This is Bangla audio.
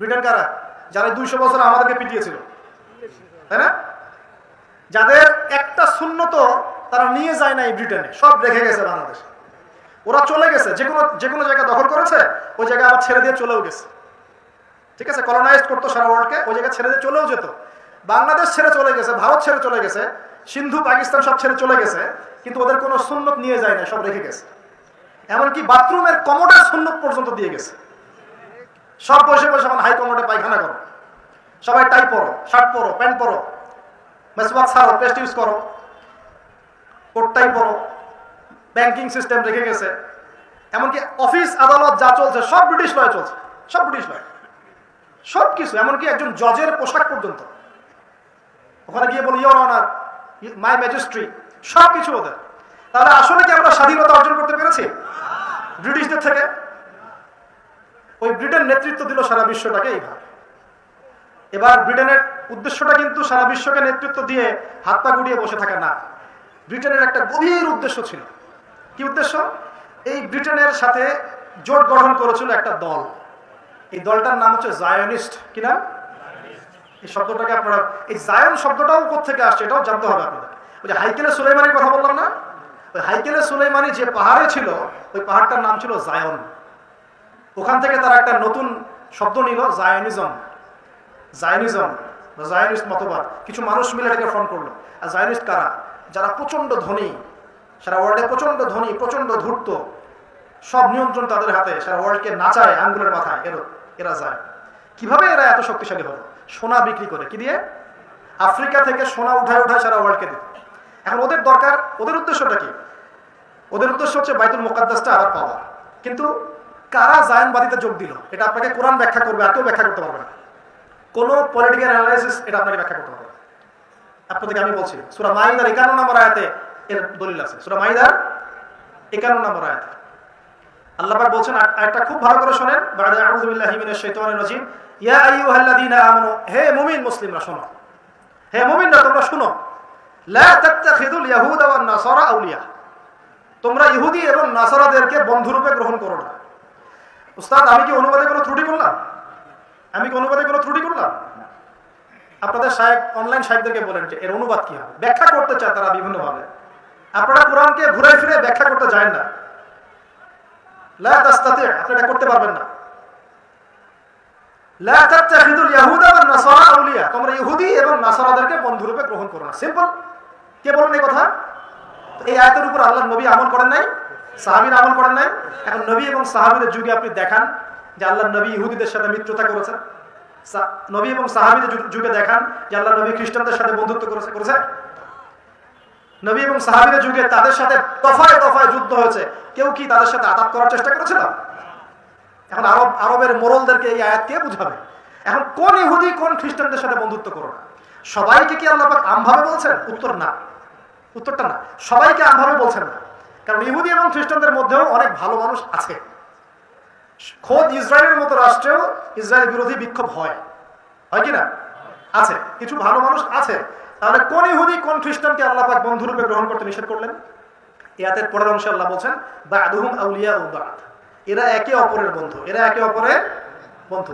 ব্রিটেন কারা? যারা 200 বছর আমাদেরকে পিটিয়েছিল, তাই না? যাদের একটা সুন্নত তারা নিয়ে যায় না এই ব্রিটেনে, সব রেখে গেছে বাংলাদেশে। ওরা চলে গেছে, যে কোনো জায়গা দখল করেছে, ওই জায়গায় আবার ছেড়ে দিয়ে চলেও গেছে। ঠিক আছে, কলোনাইজ করতো সারা ওয়ার্ল্ডকে, ওই জায়গায় ছেড়ে দিয়ে চলেও যেত। বাংলাদেশ ছেড়ে চলে গেছে, ভারত ছেড়ে চলে গেছে, সিন্ধু পাকিস্তান সব ছেড়ে চলে গেছে, কিন্তু ওদের কোনো সুন্নত নিয়ে যায় না, সব রেখে গেছে। এমনকি বাথরুমের কমোডের সুন্নত পর্যন্ত দিয়ে গেছে। সব বসে বসে এখন হাই কমোডে পায়খানা করো, সবাই টাই পরো, শার্ট পরো, প্যান্ট পরো, মেসওয়াক ছাড়ো, পেস্ট ইউজ করো, কোটটাই পরো। ব্যাংকিং সিস্টেম রেখে গেছে, এমনকি অফিস আদালত যা চলছে সব ব্রিটিশ লয়ে চলছে, সব ব্রিটিশ লয়ে, সব কিছু, এমনকি একজন জজের পোশাক পর্যন্ত ওখানে গিয়ে বলি ইওর অনার, মাই ম্যাজিস্ট্রি, সব কিছু ওদের। তাহলে আসলে কি আমরা স্বাধীনতা অর্জন করতে পেরেছি ব্রিটিশদের থেকে? ওই ব্রিটেন নেতৃত্ব দিল সারা বিশ্বটাকে এইভাবে। এবার ব্রিটেনের উদ্দেশ্যটা কিন্তু সারা বিশ্বকে নেতৃত্ব দিয়ে হাত পা গুটিয়ে বসে থাকা না। ব্রিটেনের একটা গভীর উদ্দেশ্য ছিল। কি উদ্দেশ্য? এই ব্রিটেনের সাথে জোট গঠন করেছিল একটা দল, এই দলটার নাম হচ্ছে জায়নিস্ট। কি নাম? এই শব্দটাকে আপনারা, এই জায়ন শব্দটাও কোথেকে আসছে এটাও জানতে হবে আপনাদের। ওই যে হাইকেলে সুলাইমানির কথা বললাম না, ওই হাইকেলে সুলাইমানি যে পাহাড়ে ছিল, ওই পাহাড়টার নাম ছিল জায়ন। ওখান থেকে তারা একটা নতুন শব্দ নিল, জায়নিজম। জায়নিজম, জায়নিস্ট মতবাদ, কিছু মানুষ মিলে এটাকে ফ্রন্ট করলো। আর জায়নিস্ট কারা? যারা প্রচন্ড ধনী, সারা ওয়ার্ল্ডে প্রচন্ড ধনী, প্রচন্ড ধূর্ত, সব নিয়ন্ত্রণ তাদের হাতে, সারা ওয়ার্ল্ডকে নাচায় আঙ্গুলের মাথায়, এরা যায়। কিভাবে এরা এত শক্তিশালী হলো? সোনা বিক্রি করে। কি দিয়ে? আফ্রিকা থেকে সোনা উঠায় সারা ওয়ার্ল্ডকে দিত। এখন ওদের দরকার, ওদের উদ্দেশ্যটা কি? ওদের উদ্দেশ্য হচ্ছে বাইতুল মুকাদ্দাসটা আবার পাওয়া। কিন্তু কারা জায়নবাদীতে যোগ দিল এটা আপনাকে কোরআন ব্যাখ্যা করবে, আর কেউ ব্যাখ্যা করতে পারবে না। কোনো পলিটিক্যাল অ্যানালাইসিস এটা আপনাকে ব্যাখ্যা করতে পারবে না। আপনাদেরকে আমি বলছি, সূরা মাইদার 51 নম্বর আয়াতে এর দলিল আছে। সূরা মাইদার 51 নম্বর আয়াতে আল্লাহ পাক বলছেন, আয়াতটা খুব ভালো করে শুনেন। বা'দা আউযু বিল্লাহি মিনাশ শাইতানির রাজিম। ইয়া আইয়ুহাল্লাযীনা আমানু, হে মুমিন মুসলিমরা শোনো, হে মুমিনরা তোমরা শুনো। লা তাত্তাখিযুল ইয়াহুদা ওয়ান নাসারা আউলিয়া, তোমরা ইহুদি এবং নাসারাদেরকে বন্ধুরূপে গ্রহণ করো না। উস্তাদ, আমি কি অনুবাদে কোনো ত্রুটি করলাম? আপনাদের সাহেব, অনলাইন সাহেবদেরকে বলেন যে এর অনুবাদ কি হবে, ব্যাখ্যা করতে চায় তারা বিভিন্নভাবে। আপনারা কোরআনকে ঘুরে ফিরে ব্যাখ্যা করতে যায় না, লা তাস্তাতি, আপনি এটা করতে পারবেন না। লা তাত্তাখিযুল ইয়াহুদা ওয়ান নাসারা আউলিয়া, তোমরা ইহুদি এবং নাসারাদেরকে বন্ধুরূপে গ্রহণ করো না। সিম্পল। কে বলেন এই কথা? এই আয়াতের উপর আল্লাহর নবী আমল করেন নাই, সাহাবীরা আমল করেন নাই। এখন নবী এবং সাহাবীদের যুগে আপনি দেখান যে আল্লাহর নবী ইহুদিদের সাথে মিত্রতা করেছেন। নবী এবং সাহাবীদের যুগে দেখান যে আল্লাহর নবী খ্রিস্টানদের সাথে বন্ধুত্ব করেছে। নবী এবং সাহাবীদের যুগে তাদের সাথে দফায় দফায় যুদ্ধ হয়েছে, কেউ কি তাদের সাথে আঘাত করার চেষ্টা করেছিল? এখন আরবের মোরলদেরকে এই আয়াত কে বুঝাবে? এখন কোন ইহুদি কোন খ্রিস্টানদের সাথে বন্ধুত্ব করো না? সবাইকে কি আল্লাহ পাক আমভাবে বলছেন? উত্তরটা না, সবাইকে আমভাবে বলছেন না। কারণ ইহুদি এবং খ্রিস্টানদের মধ্যেও অনেক ভালো মানুষ আছে। খোদ ইসরায়েলের মতো রাষ্ট্রেও ইসরায়েল বিরোধী বিক্ষোভ হয় কি না? আছে, কিছু ভালো মানুষ আছে। তাহলে কোন ইহুদি কোন খ্রিস্টানকে আল্লাহ পাক বন্ধুরূপে গ্রহণ করতে নিষেধ করলেন? ইয়াতের পরের অংশে আল্লাহ বলছেন, বা'দুহুম আউলিয়াউ বা'দ, এরা একে অপরের বন্ধু,